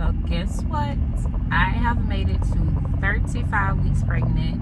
Well, guess what? I have made it to 35 weeks pregnant.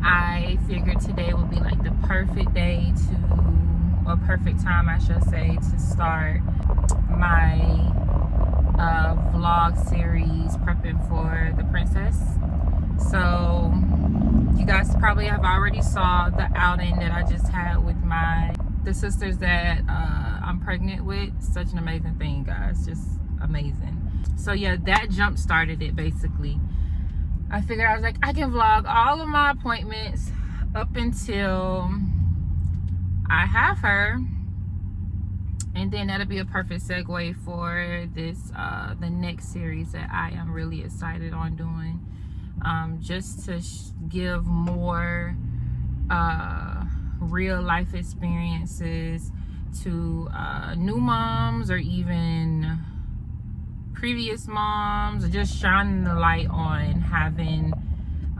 I figured today would be like the perfect day or perfect time, I should say, to start my vlog series prepping for the princess. So you guys probably have already saw the outing that I just had with the sisters that I'm pregnant with. Such an amazing thing, guys, just amazing. So yeah, that jump started it basically. I figured, I was like, I can vlog all of my appointments up until I have her, and then that'll be a perfect segue for this the next series that I am really excited on doing, just to give more real life experiences to new moms or even previous moms, or just shining the light on having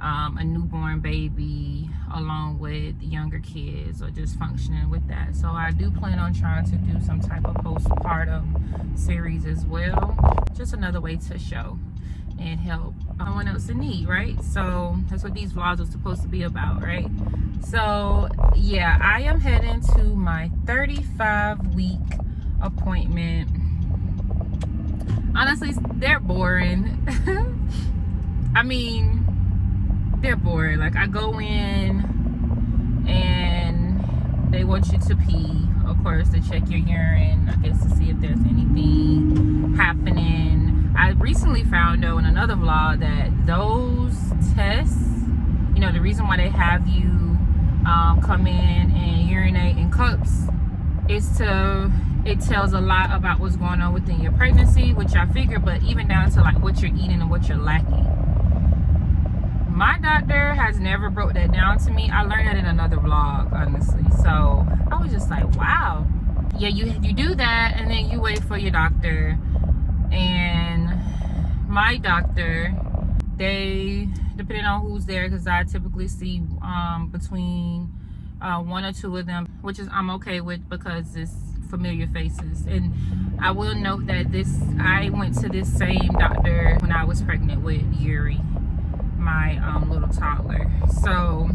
a newborn baby along with younger kids, or just functioning with that. So I do plan on trying to do some type of postpartum series as well, just another way to show and help someone else in need, right? So that's what these vlogs are supposed to be about, right? So yeah, I am heading to my 35-week appointment. Honestly, they're boring. I mean, they're boring. Like, I go in and they want you to pee, of course, to check your urine, I guess, to see if there's anything happening. I recently found, though, in another vlog, that those tests, you know, the reason why they have you come in and urinate in cups is it tells a lot about what's going on within your pregnancy, which I figure, but even down to like what you're eating and what you're lacking. My doctor has never broke that down to me. I learned that in another vlog, honestly. So I was just like, wow. Yeah, you do that, and then you wait for your doctor. And my doctor, they, depending on who's there, because I typically see between one or two of them, which is I'm okay with because it's familiar faces. And I will note that I went to this same doctor when I was pregnant with Yuri, my little toddler. So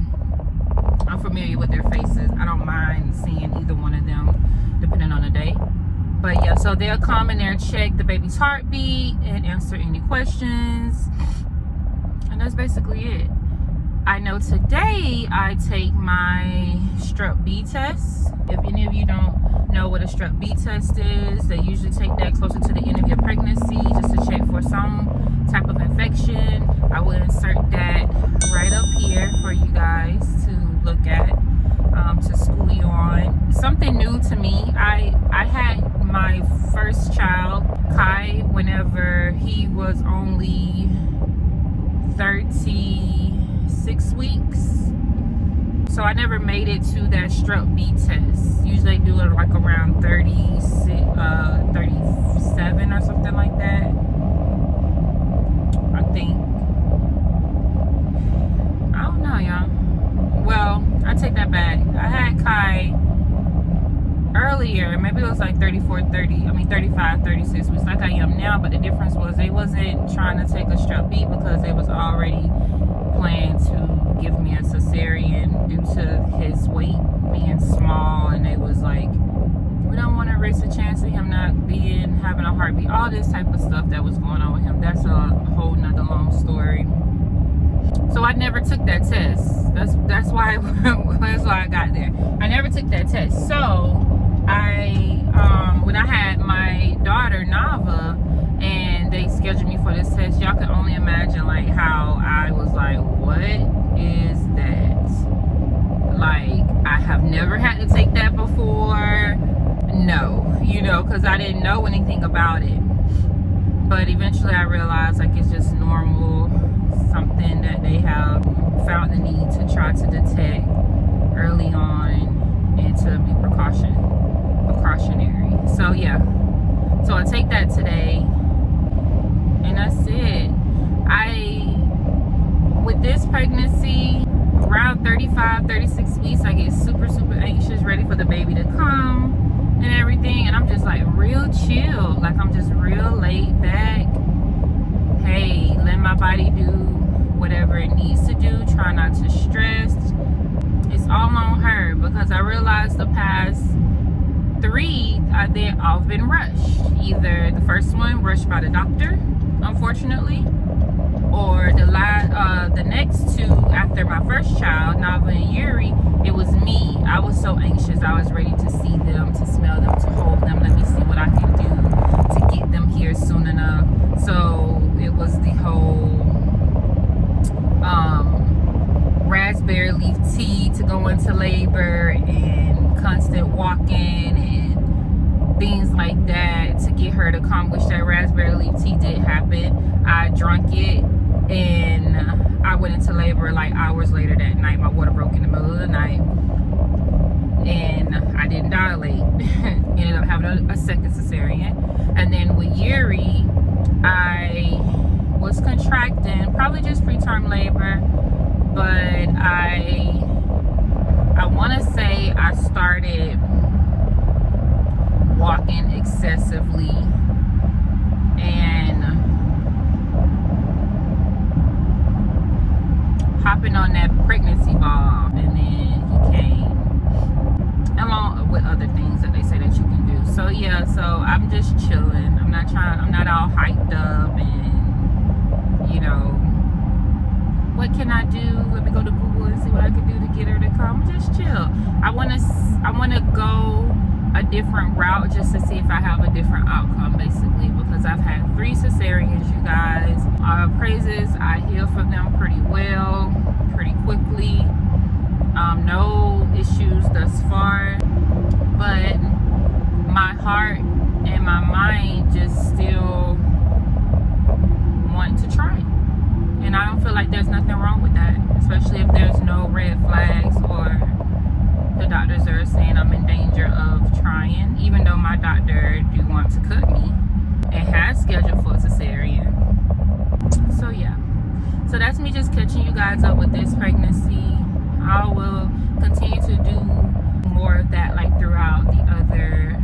I'm familiar with their faces. I don't mind seeing either one of them depending on the day. But yeah, so they'll come and they'll check the baby's heartbeat and answer any questions, and that's basically it. I know today I take my strep B test. If any of you don't know what a strep B test is, they usually take that closer to the end of your pregnancy just to check for some type of infection. I will insert that right up here for you guys to look at, to school you on. Something new to me, I had my first child, Kai, whenever he was only 36 weeks. So I never made it to that strep B test. Usually they do it like around 37 or something like that, I think. I don't know, y'all. Well, I take that back. I had Kai earlier, maybe it was like 35, 36 weeks, like I am now, but the difference was they wasn't trying to take a strep B because they was already planning to give me a cesarean due to his weight being small, and they was like, we don't want to risk the chance of him not having a heartbeat, all this type of stuff that was going on with him. That's a whole nother long story. So I never took that test. That's why I got there. I never took that test. So when I had my daughter Nava and they scheduled me for this test, y'all can only imagine like how I was like, what is that? Like, I have never had to take that before. No, you know, because I didn't know anything about it. But eventually I realized like it's just normal, something that they have found the need to try to detect early on and to be precautionary. So yeah, so I take that today, and that's it. With this pregnancy, around 35-36 weeks, I get super anxious, ready for the baby to come and everything, and I'm just like real chill, like I'm just real laid back. hey, let my body do whatever it needs to do. Try not to stress. It's all on her, because I realized the past 3, they've all been rushed. Either the first one rushed by the doctor, unfortunately, or the next 2 after my first child, Nava and Yuri, it was me. I was so anxious. I was ready to see them, to smell them, to hold them. Let me see what I can do to get them here soon enough. So it was the whole raspberry leaf tea to go into labor, and constant walking and things like that to get her to come, which that raspberry leaf tea did happen. I drank it and I went into labor like hours later that night. My water broke in the middle of the night and I didn't dilate. Ended up having a second cesarean. And then with Yuri, I was contracting, probably just preterm labor, but I want to say I started walking excessively and hopping on that pregnancy ball, and then he came along with other things that they say that you can do. So yeah, so I'm just chilling. I'm not all hyped up and, you know, what can I do? Let me go to Google and see what I can do to get her to come. Just chill. I want to go a different route just to see if I have a different outcome, basically, because I've had 3 cesareans, you guys. Praises, I healed from them pretty well, pretty quickly. No issues thus far, but my heart and my mind just still want to try. And I don't feel like there's nothing wrong with that, especially if there's no red flags or the doctors are saying I'm in danger of trying, even though my doctor do want to cut me and has scheduled for a cesarean. So yeah, so that's me just catching you guys up with this pregnancy. I will continue to do more of that, like throughout the other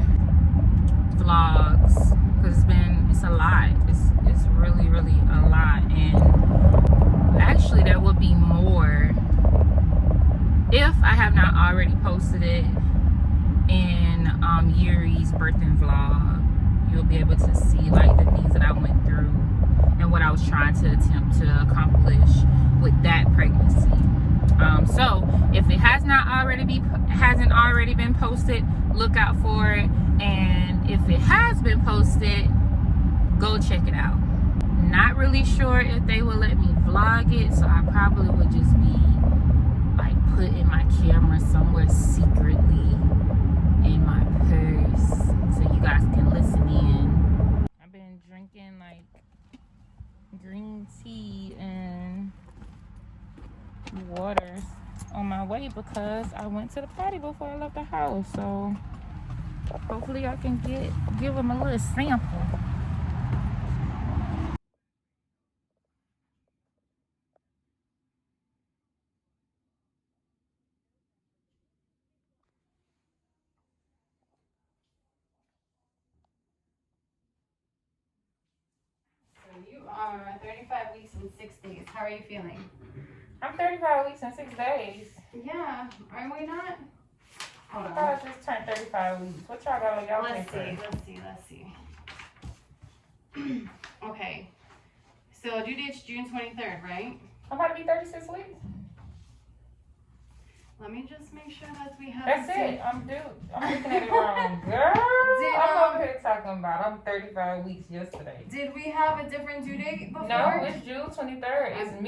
vlogs, because it's a lot. It's really a lot, and actually there will be more if I have not already posted it in Yuri's birthing vlog. You'll be able to see like the things that I went through and what I was trying to attempt to accomplish with that pregnancy. So if it hasn't already been posted, look out for it. And if it has been posted, go check it out. Not really sure if they will let me vlog it, so I probably would just be like putting my camera somewhere secretly in my purse so you guys can listen in. I've been drinking like green tea and water on my way because I went to the party before I left the house, so hopefully I can give them a little sample. You are 35 weeks and 6 days. How are you feeling? I'm 35 weeks and 6 days. Yeah, aren't we not? Hold on. I just turned 35 weeks. What y'all got on y'all paper? Let's see. Okay. So due date's June 23rd, right? I'm about to be 36 weeks. Let me just make sure that we have. That's it. I'm looking at it wrong. Girl, I'm over here talking about I'm 35 weeks yesterday. Did we have a different due date before? No, it's June 23rd. It's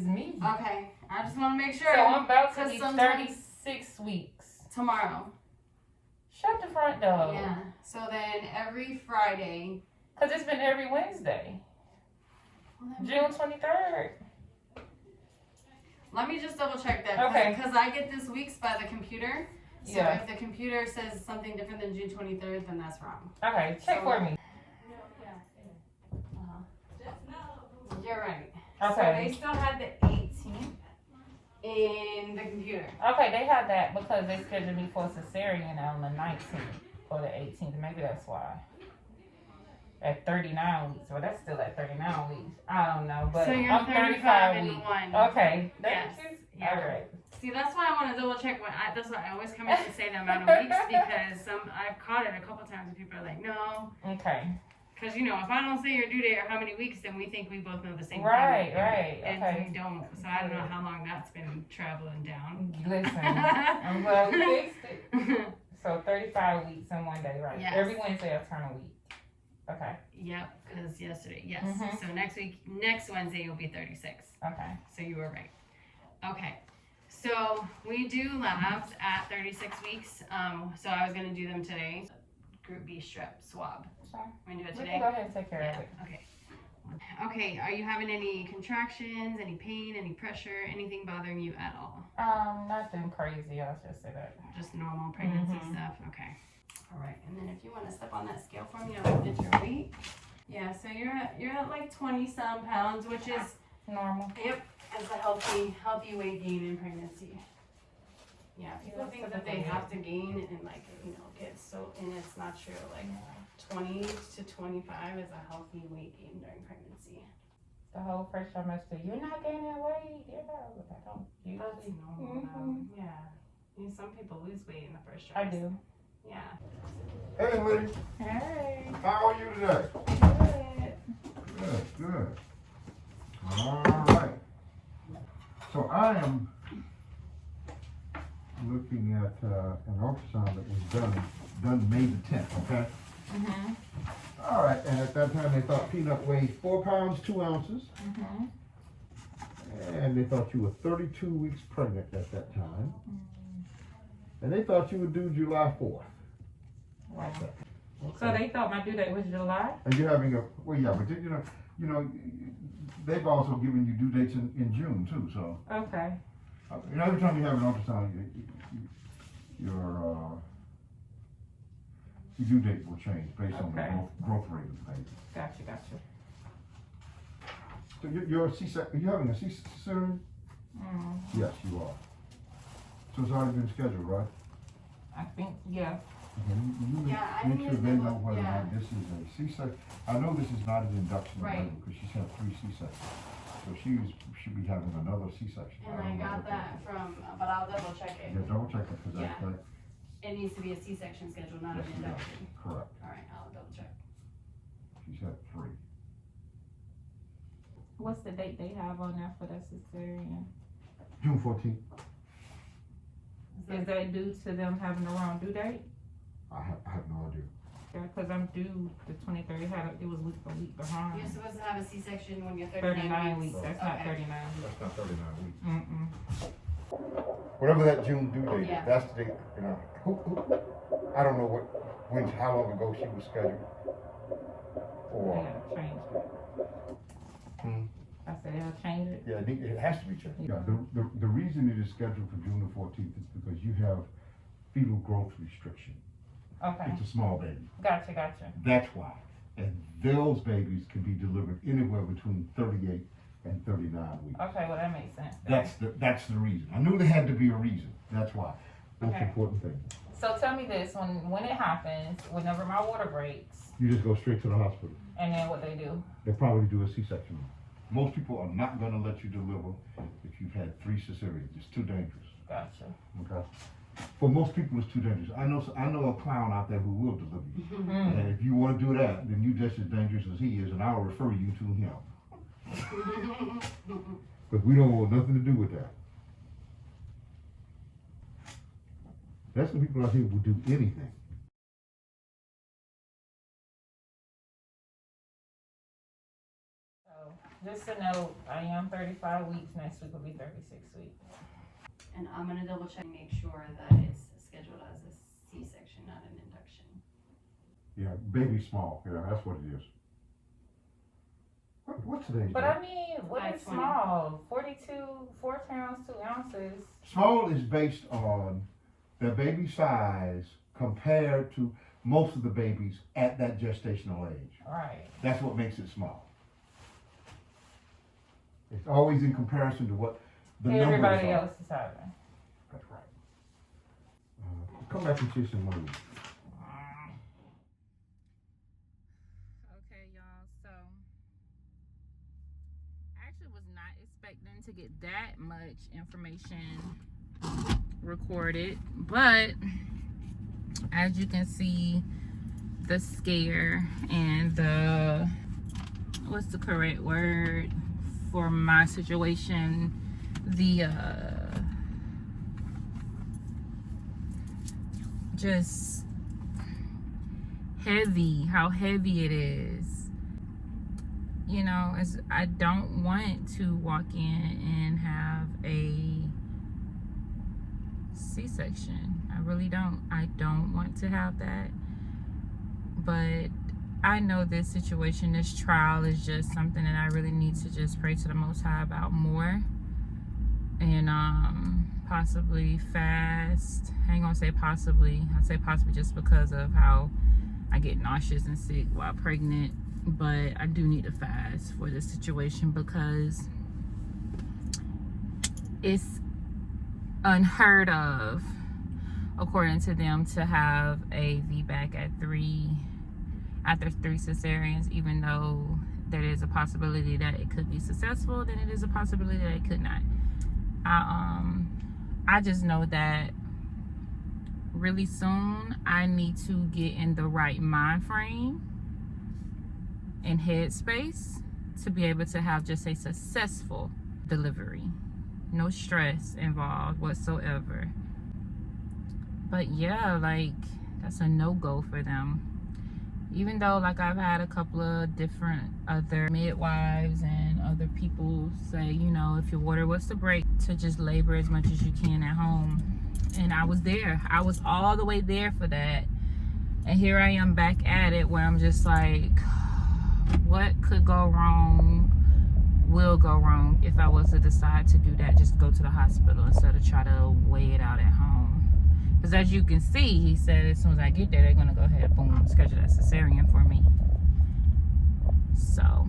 me. Okay. I just want to make sure. So I'm about to be 36 weeks. Tomorrow. Shut the front door. Yeah. So then every Friday. Because it's been every Wednesday. June 23rd. Let me just double check that. Okay. Because I get this weeks by the computer. So yeah. If the computer says something different than June 23rd, then that's wrong. Okay. Check for me. You're right. Okay. So they still had the 18th in the computer. Okay, they had that because they scheduled me for a cesarean on the 19th or the 18th. Maybe that's why. at 39 weeks. Well, that's still at 39 weeks. I don't know, but So you're I'm 35 and weeks. 1. Okay. Yes. Yeah. All right. See, that's why I want to double check. That's why I always come in to say the amount of weeks because I've caught it a couple times and people are like, no. Okay. Because, you know, if I don't say your due date or how many weeks, then we think we both know the same Right, thing. right. And Okay. we don't. So I don't know how long that's been traveling down. Listen, I'm glad we fixed it. So 35 weeks in one day, right? Yes. Every Wednesday I turn a week. Okay. Yep, because yesterday, yes. Mhm. So next Wednesday, you'll be 36. Okay. So you were right. Okay. So we do labs at 36 weeks. So I was going to do them today. Group B strep swab. Sure. We're going to do it We today? can go ahead and take care of it. Okay. Okay, are you having any contractions, any pain, any pressure, anything bothering you at all? Nothing crazy. I'll just say that. Just normal pregnancy stuff? Okay. All right, and then if you want to step on that scale for me, I'll get your weight. Yeah, so you're at like 20-some pounds, which is normal. Yep, as a healthy weight gain in pregnancy. Yeah, people think that they have to gain and like, you know, get so, and it's not true. Like 20 to 25 is a healthy weight gain during pregnancy. The whole first trimester, you're not gaining weight, but I don't usually. That's normal. Yeah. I mean, some people lose weight in the first trimester. I do. Yeah. Hey, Liddy. Hey. How are you today? Good. Good. All right. So I am looking at an ultrasound that was done May the 10th, okay? Mm-hmm. All right, and at that time they thought Peanut weighed 4 pounds, 2 ounces. Mm-hmm. And they thought you were 32 weeks pregnant at that time. And they thought you were due July 4th. Wow. Okay. So they thought my due date was July? And you're having well, yeah, but you know, they've also given you due dates in June too, so. Okay. You know, every time you have an ultrasound, your due date will change based on the growth rate of the baby. Gotcha. So you're are you having a cesarean? Mm. Yes, you are. So it's already been scheduled, right? I think, yeah. Okay, you make sure they know whether or not this is a C-section. I know this is not an induction labor because she's had 3 C-sections. So she should be having another C-section. And I got that from, but I'll double check it. Yeah, double check it because It needs to be a C-section schedule, not an induction. Correct. All right, I'll double check. She's had 3. What's the date they have on there for the cesarean? June 14th. Is that due to them having the wrong due date? I have no idea. Yeah, because I'm due the 23rd. It was a week behind. You're supposed to have a C-section when you're 39 weeks. That's not 39 weeks. That's not 39 weeks. Mm-mm. Whatever that June due date Yeah. is, that's the date, you know. I don't know how long ago she was scheduled. They gotta change it. I said they'll change it. Yeah, it has to be changed. Yeah, the reason it is scheduled for June the 14th is because you have fetal growth restriction. Okay. It's a small baby. Gotcha. That's why. And those babies can be delivered anywhere between 38 and 39 weeks. Okay, well that makes sense. That's the reason. I knew there had to be a reason. That's why. Most Okay. important thing. So tell me this, when it happens, whenever my water breaks, You just go straight to the hospital. and then what they do? They probably do a C-section. Most people are not going to let you deliver if you've had 3 cesareans. It's too dangerous. Gotcha. Okay. For most people, it's too dangerous. I know a clown out there who will deliver you. Mm. And if you want to do that, then you're just as dangerous as he is, and I'll refer you to him. Because we don't want nothing to do with that. That's the people out here who will do anything. So just to know, I am 35 weeks. Next week will be 36 weeks. And I'm gonna double check and make sure that it's scheduled as a C-section, not an induction. Yeah, baby small. Yeah, that's what it is. What's today's But date? I mean, what is 520. small? 42, 4 pounds, 2 ounces. Small is based on the baby size compared to most of the babies at that gestational age. Right. That's what makes it small. It's always in comparison to what the numbers Everybody are. else is having. That's right. Come back and see some money. to get that much information recorded, but as you can see, the scare and the, what's the correct word for my situation, the just heavy, how heavy it is. You know, I don't want to walk in and have a C-section. I really don't. I don't want to have that. But I know this situation, this trial is just something that I really need to just pray to the Most High about more. And possibly fast. I ain't gonna say possibly. I say possibly just because of how I get nauseous and sick while pregnant. But I do need to fast for this situation because it's unheard of, according to them, to have a VBAC after 3 cesareans, even though there is a possibility that it could be successful, then it is a possibility that it could not. I just know that really soon I need to get in the right mind frame and headspace to be able to have just a successful delivery. No stress involved whatsoever. But yeah, like, that's a no-go for them. Even though, like, I've had a couple of different other midwives and other people say, you know, if your water was to break, to just labor as much as you can at home. And I was there. I was all the way there for that. And here I am back at it, where I'm just like, what could go wrong will go wrong if I was to decide to do that. Just go to the hospital instead of try to weigh it out at home. Because as you can see, he said as soon as I get there, they're going to go ahead and boom, schedule that cesarean for me. So,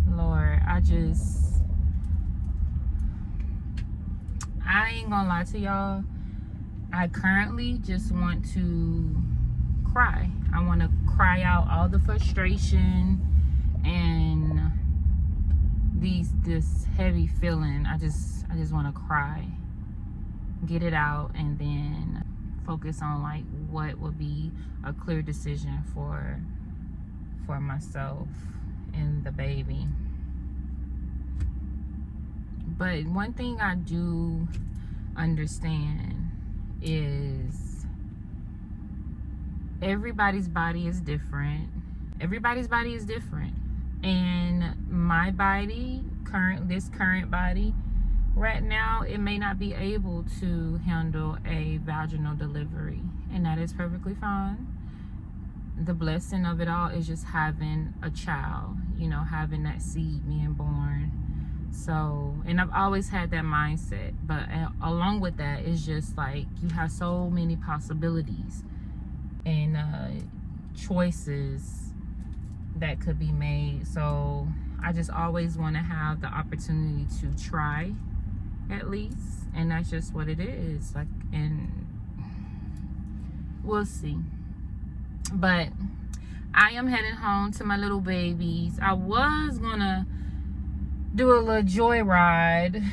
Lord, I ain't gonna lie to y'all. I currently just want to cry. I want to cry out all the frustration and this heavy feeling. I just want to cry, get it out, and then focus on like what would be a clear decision for myself and the baby. But one thing I do understand is everybody's body is different. Everybody's body is different. And my body, this current body, right now, it may not be able to handle a vaginal delivery. And that is perfectly fine. The blessing of it all is just having a child, you know, having that seed being born. So, and I've always had that mindset. But along with that, it's just like you have so many possibilities and choices that could be made. So I just always want to have the opportunity to try, at least, and that's just what it is. Like, and we'll see. But I am heading home to my little babies. I was gonna do a little joyride,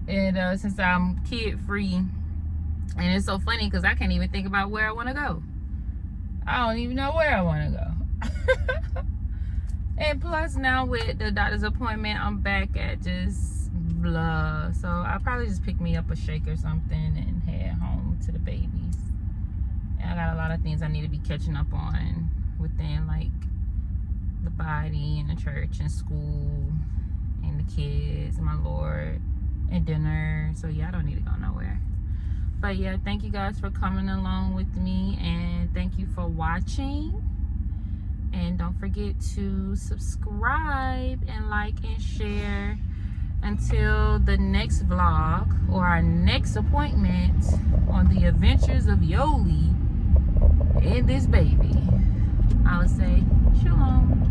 and since I'm kid free, and it's so funny because I can't even think about where I want to go. I don't even know where I want to go. And plus now with the doctor's appointment, I'm back at just blah. So I'll probably just pick me up a shake or something and head home to the babies. And I got a lot of things I need to be catching up on within like the body and the church and school and the kids and my Lord and dinner. So yeah, I don't need to go nowhere. But yeah, thank you guys for coming along with me, and thank you for watching. And don't forget to subscribe and like and share. Until the next vlog or our next appointment on the adventures of Yoli and this baby, I would say shalom.